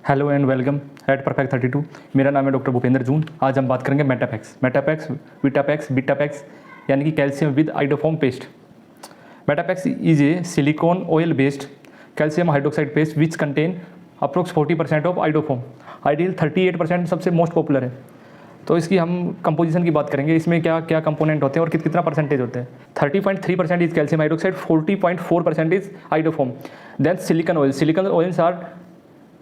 Hello and welcome eight perfect 32। मेरा नाम है डॉक्टर भूपेंद्र जून। आज हम बात करेंगे मेटापैक्स, बीटापैक्स यानी कि calcium with iodoform paste. Metapex is a silicone oil based calcium hydroxide paste which contain approx 40% of iodoform. Ideal 38% सबसे मोस्ट पॉपुलर है। तो इसकी हम कंपोजिशन की बात करेंगे, इसमें क्या क्या कंपोनेंट होते हैं और कितना परसेंटेज होते हैं। 30.3% is calcium hydroxide, 40.4% is iodoform. Then silicon oils are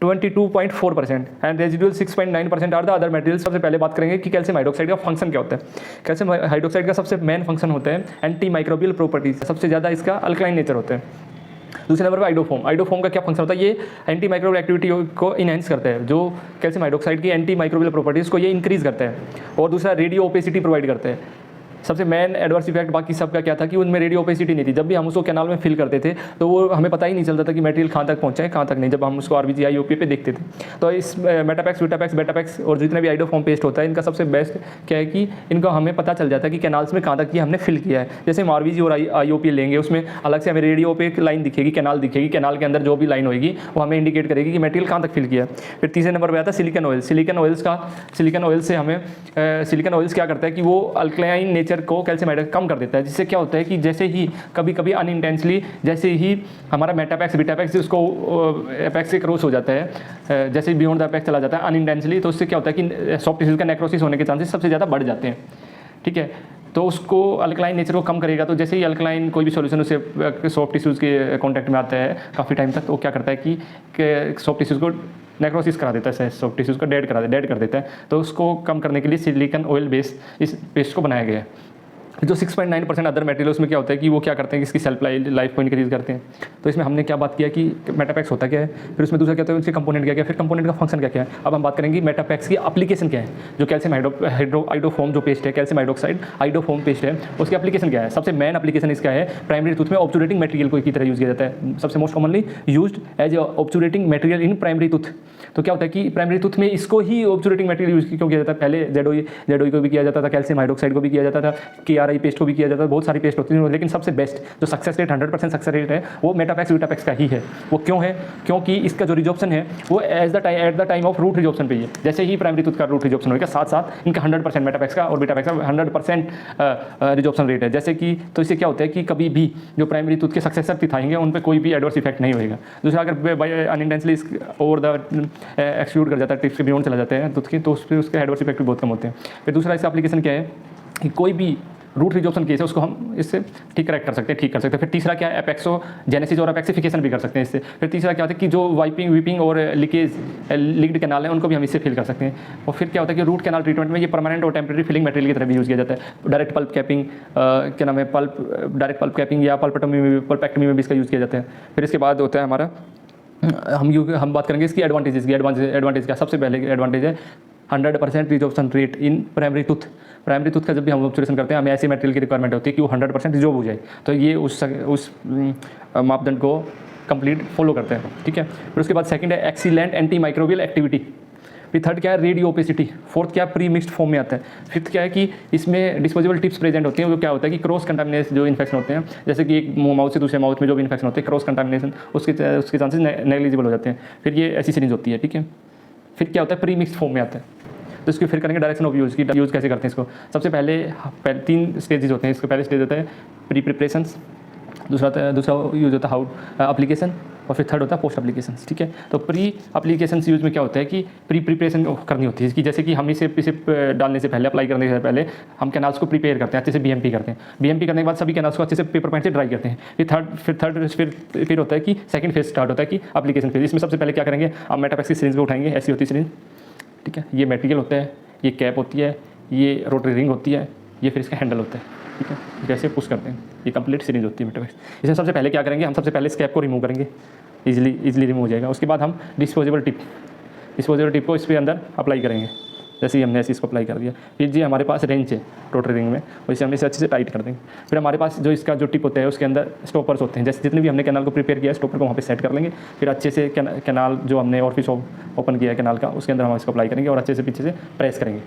22.4% and residual 6.9% are the other materials. सबसे पहले बात करेंगे कि कैल्शियम हाइड्रोक्साइड का फंक्शन क्या होता है। कैल्शियम हाइड्रोक्साइड का सबसे मेन फंक्शन होता है एंटी माइक्रोबियल प्रॉपर्टीज, सबसे ज़्यादा इसका अल्कलाइन नेचर होता है। दूसरे नंबर पर आइडोफॉर्म का क्या फंक्शन होता है, ये एंटी माइक्रोबियल एक्टिविटी को इनहेंस करता है। जो कैल्शियम हाइड्रोक्साइड की एंटी माइक्रोबियल प्रॉपर्टीज़ को ये इंक्रीज करता है। और दूसरा रेडियो ओपेसिटी प्रोवाइड करता है। सबसे मेन एडवर्स इफेक्ट बाकी सबका क्या था कि उनमें रेडियो ओपेसिटी नहीं थी। जब भी हम उसको कैनाल में फिल करते थे तो वो हमें पता ही नहीं चलता था कि मटेरियल कहाँ तक पहुँचा है कहाँ तक नहीं, जब हम उसको आरबीजी आईओपी पे देखते थे। तो इस मेटापैक्स, बेटापैक्स और जितने भी आइडोफॉर्म पेस्ट होता है, इनका सबसे बेस्ट क्या है कि इनको हमें पता चल जाता है कि कैनाल्स में कहाँ तक की हमने फिल किया है। जैसे हम आरबीजी और आईओपी लेंगे, उसमें अलग से हमें रेडियो पे एक लाइन दिखेगी, कैनाल दिखेगी, कैनाल के अंदर जो भी लाइन होगी वो हमें इंडिकेट करेगी कि मटेरियल कहाँ तक फिल किया है। फिर तीसरे नंबर पर आता है सिलिकॉन ऑयल। सिलिकॉन ऑयल्स क्या करता है कि वो अल्कलाइन नेचर को कैल्शियम हाइड्रोक्साइड कम कर देता है, जिससे क्या होता है कि जैसे ही कभी कभी अनइंटेंशनली जैसे ही हमारा मेटापैक्स बीटापैक्स उसको एपेक्स से क्रॉस हो जाता है, जैसे ही बियॉन्ड द एपेक्स चला जाता है अनइंटेंशनली, तो उससे क्या होता है कि सॉफ्ट टिश्यूज का नेक्रोसिस होने के चांसेस सबसे ज़्यादा बढ़ जाते हैं। ठीक है, तो उसको अल्कलाइन नेचर को कम करेगा। तो जैसे ही अल्कलाइन कोई भी सॉल्यूशन उसे सॉफ्ट टिश्यूज़ के कॉन्टैक्ट में आता है काफ़ी टाइम तक, तो वो क्या करता है कि सॉफ्ट टिश्यूज़ को नेक्रोसिस करा देता है, सॉफ्ट टिश्यूज़ को डेड कर देता है। तो उसको कम करने के लिए सिलिकॉन ऑयल बेस्ड इस पेस्ट को बनाया गया है। जो 6.9% अदर मटेरियल, उसमें क्या होता है कि वो क्या करते हैं कि इसकी सेल्फ लाइफ को इंक्रीज करते हैं। तो इसमें हमने क्या बात किया कि मेटापैक्स होता क्या है, फिर उसमें दूसरा क्या होता है उसके कंपोनेंट क्या क्या, फिर कंपोनेंट का फंक्शन क्या क्या है। अब हम बात करेंगे मेटापैक्स की एप्लीकेशन क्या है। जो कैल्शियम आइडोफॉर्म जो पेस्ट है, कैल्शियम हाइड्रोक्साइड आइडोफॉर्म पेस्ट है, उसकी एप्लीकेशन क्या है। सबसे मेन एप्लीकेशन इसका है प्राइमरी टूथ में ऑब्चुरेटिंग मटेरियल को की तरह यूज़ किया जाता है। सबसे most commonly used as obturating material in primary tooth. तो क्या होता है कि प्राइमरी टूथ में इसको ही ऑब्चुरेटिंग मटेरियल यूज क्यों किया जाता है। पहले जेडोई को भी किया जाता था, कैल्शियम हाइड्रोक्साइड को भी किया जाता था, KRI पेस्ट को भी किया जाता था, बहुत सारी पेस्ट होती है, लेकिन सबसे बेस्ट जो सक्सेस रेट 100% सक्सेस रेट है वो मेटापैक्स बीटापैक्स का ही है। वो क्यों है, क्योंकि इसका जो रिजॉर्प्शन है वो at the time of root resorption पे ही है। जैसे ही प्राइमरी टूथ का रूट रिजॉर्प्शन होगा, साथ साथ इनका 100% मेटापैक्स का और बीटापैक्स का 100% रिजॉर्प्शन रेट है। जैसे कि तो इससे क्या होता है कि कभी भी जो प्राइमरी टूथ के सक्सेसर टीथ आएंगे उन पर कोई भी एडवर्स इफेक्ट नहीं होगा। दूसरा, अगर अनइंटेंशनली ओवर द एक्सक्लूड कर जाता है, टिप्स के बियॉन्ड चला जाते हैं टूथ की, तो उसके एडवर्स इफेक्ट भी बहुत कम होते हैं। फिर दूसरा इसका एप्लीकेशन क्या है कि कोई भी रूट रिजॉर्प्शन केस है उसको हम इससे ठीक कर सकते हैं। फिर तीसरा क्या है, एपेक्सोजेनेसिस और एपेक्सिफिकेशन भी कर सकते हैं इससे। फिर तीसरा क्या होता है कि जो वीपिंग और लीक्ड कैनाल है उनको भी हम इससे फिल कर सकते हैं। और फिर क्या होता है कि रूट कैनाल ट्रीटमेंट में ये परमानेंट और टेम्परेरी फिलिंग मटेरियल की तरह भी यूज़ किया जाता है। डायरेक्ट पल्प कैपिंग क्या नाम है, डायरेक्ट पल्प कैपिंग या पल्पेक्टमी में भी इसका यूज़ किया जाता है। फिर इसके बाद होता है हमारा हम बात करेंगे इसकी एडवांटेजेस की। एडवांटेज क्या, सबसे पहले एडवांटेज है 100% resorption rate in primary tooth. Primary tooth का जब भी हम ऑब्जर्वेशन करते हैं हमें ऐसे मटेरियल की रिक्वायरमेंट होती है कि वो 100% रिजॉर्व हो जाए। तो ये उस मापदंड को कंप्लीट फॉलो करते हैं। ठीक है, फिर उसके बाद सेकंड है एक्सीलेंट एंटी माइक्रोबियल एक्टिविटी। फिर थर्ड क्या है, रेडियो ओपेसिटी। फोर्थ क्या है, प्री मिक्स्ड फॉर्म में आता है। फिफ्थ क्या है कि इसमें डिस्पोजेबल टिप्स प्रेजेंट होती हैं। वो क्या होता है कि क्रॉस कंटामिनेशन जो इन्फेक्शन होते हैं, जैसे कि एक माउथ से दूसरे माउथ में जो भी इन्फेक्शन होते हैं, क्रॉस कंटामिनेशन, उसके चांसेस नेग्लिजिबल हो जाते हैं। फिर ये ऐसी सीरीज होती है। ठीक है, फिर क्या होता है, प्री मिक्स्ड फॉर्म में आता है। तो इसको फिर करेंगे डायरेक्शन ऑफ यूज़ की, यूज़ कैसे करते हैं इसको। सबसे पहले 3 स्टेजेस होते हैं इसको। पहले स्टेज होता है प्री प्रिपरेशंस, दूसरा यूज़ होता है हाउ एप्लीकेशन, और फिर थर्ड होता है पोस्ट एप्लीकेशन। ठीक है, तो प्री एप्लीकेशन यूज़ में क्या होता है कि प्री प्रिपरेशन करनी होती है इसकी। जैसे कि हम इसे डालने से पहले, अप्लाई करने से पहले हम कैनाल्स को प्रिपेयर करते हैं, अच्छे से BMP करते हैं। BMP करने के बाद सभी कैनाल्स को अच्छे से पेपर पेंट से ड्राई करते हैं। फिर होता है कि सेकंड फेज स्टार्ट होता है कि एप्लीकेशन फेज। इसमें सबसे पहले क्या करेंगे, आप मेटापैक्स की सिरिंज को उठाएंगे, ऐसी होती है सिरिंज। ठीक है, ये मटेरियल होता है, ये कैप होती है, ये रोटरी रिंग होती है, ये फिर इसका हैंडल होता है। ठीक है, जैसे पुश करते हैं, ये कंप्लीट सिरिंज होती है मेटापैक्स। इसमें सबसे पहले क्या करेंगे, हम सबसे पहले इस कैप को रिमूव करेंगे, इजीली रिमूव हो जाएगा। उसके बाद हम डिस्पोजेबल टिप को इस पर अंदर अप्लाई करेंगे, जैसे ही हमने ऐसे इसको अप्लाई कर दिया। फिर जी हमारे पास रेंच है रोटरी रिंग में, और इसे हमने इसे अच्छे से टाइट कर देंगे। फिर हमारे पास जो इसका जो टिप होता है उसके अंदर स्टॉपर्स होते हैं। जैसे जितने भी हमने कैनाल को प्रिपेयर किया है, स्टॉपर को वहाँ पे सेट कर लेंगे। फिर अच्छे से कैनाल जो हमने ऑरिफिस ओपन किया है कैनाल का, उसके अंदर हम इसको अप्लाई करेंगे और अच्छे से पीछे से प्रेस करेंगे।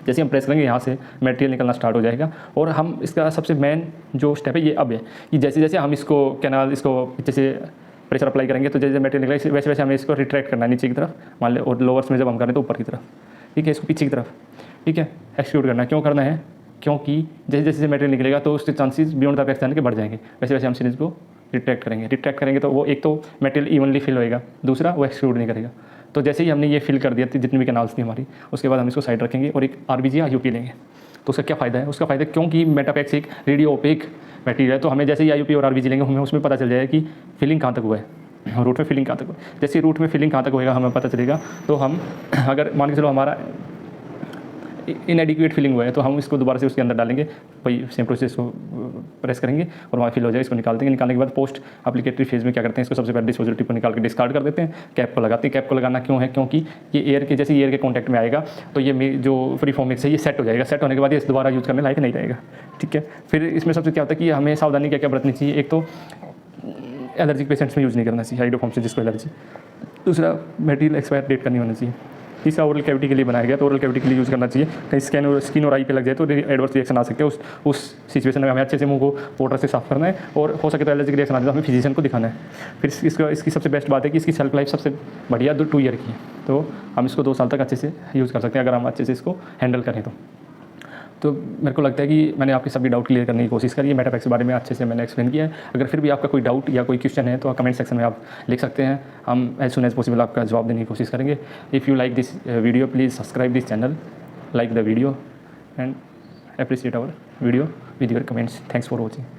जैसे हम प्रेस करेंगे यहाँ से मटेरियल निकलना स्टार्ट हो जाएगा। और हम इसका सबसे मेन जो स्टेप है ये अब है कि जैसे जैसे हम इसको कैनाल इसको पीछे से प्रेशर अप्लाई करेंगे तो जैसे मटेरियल निकलेगा वैसे वैसे हमें इसको रिट्रैक्ट करना है नीचे की तरफ, मान लो, और लोअर्स में जब हम करें तो ऊपर की तरफ, ठीक है, इसको पीछे की तरफ, ठीक है, एक्सक्लूड करना है। क्यों करना है? क्योंकि जैसे जैसे मटेरियल निकलेगा तो उसके चांसेस बियॉन्ड द अपेक्स जाने के बढ़ जाएंगे, वैसे वैसे हम सीरीज को रिट्रैक्ट करेंगे तो वो एक तो मटेरियल इवनली फिल होएगा, दूसरा वो एक्सक्लूड नहीं करेगा। तो जैसे ही हमने ये फिल कर दिया जितनी भी कैनाल्स थी हमारी, उसके बाद हम इसको साइड रखेंगे और एक आरबीजी या यूपी लेंगे। तो उसका क्या फ़ायदा है? उसका फ़ायदा क्योंकि मेटापैक्स एक रेडियो ओपेक मटेरियल है, तो हमें जैसे ही आईयूपी और आरबीजी लेंगे हमें उसमें पता चल जाएगा कि फिलिंग कहाँ तक हुआ है, रूट में फिलिंग कहाँ तक हुआ है। जैसे रूट में फिलिंग कहाँ तक होएगा हमें पता चलेगा, तो हम अगर मान के चलो हमारा इनएडिक्वेट फिलिंग हुआ है तो हम इसको दोबारा से उसके अंदर डालेंगे, वही सेम प्रोसेस को प्रेस करेंगे और वहाँ फिल हो जाएगा। इसको निकाल देंगे। निकालने के बाद पोस्ट एप्लीकेटरी फेज में क्या करते हैं, इसको सबसे पहले डिस्पोजल टिप को निकाल के डिस्कार्ड कर देते हैं, कैप को लगाते हैं। कैप को लगाना क्यों है? क्योंकि ये एयर के जैसे एयर के कॉन्टैक्ट में आएगा तो ये जो फ्री फॉर्म मिक्स है ये सेट हो जाएगा। सेट होने के बाद ये दोबारा यूज़ करने लायक नहीं रहेगा, ठीक है। फिर इसमें सबसे क्या होता है कि हमें सावधानी क्या क्या बरतनी चाहिए। एक तो एलर्जिक पेशेंट्स में यूज़ नहीं करना चाहिए हाइड्रोफॉर्म से जिसको एलर्जी। दूसरा, मटेरियल एक्सपायर डेट का नहीं होना चाहिए। तीसरा, ओरल कैविटी के लिए बनाया गया तो ओरल कैविटी के लिए यूज़ करना चाहिए। कहीं स्किन और आई पे लग जाए तो एडवर्स रिएक्शन आ सकते हैं। उस सिचुएशन में हमें अच्छे से मुंह को वाटर से साफ करना है और हो सके तो एलर्जिक रिएक्शन आ जाए तो हमें फिजिशियन को दिखाना है। फिर इसकी सबसे बेस्ट बात है कि इसकी सेल्फ लाइफ सबसे बढ़िया 2 ईयर की है, तो हम इसको 2 साल तक अच्छे से यूज़ कर सकते हैं अगर हम अच्छे से इसको हैंडल करें तो मेरे को लगता है कि मैंने आपके सभी डाउट क्लियर करने की कोशिश करी है। मेटापैक्स के बारे में अच्छे से मैंने एक्सप्लेन किया है। अगर फिर भी आपका कोई डाउट या कोई क्वेश्चन है तो कमेंट सेक्शन में आप लिख सकते हैं। हम एज सुन एज पॉसिबल आपका जवाब देने की कोशिश करेंगे। If you like this video please subscribe this channel, like the video and appreciate our video with your comments. Thanks for watching.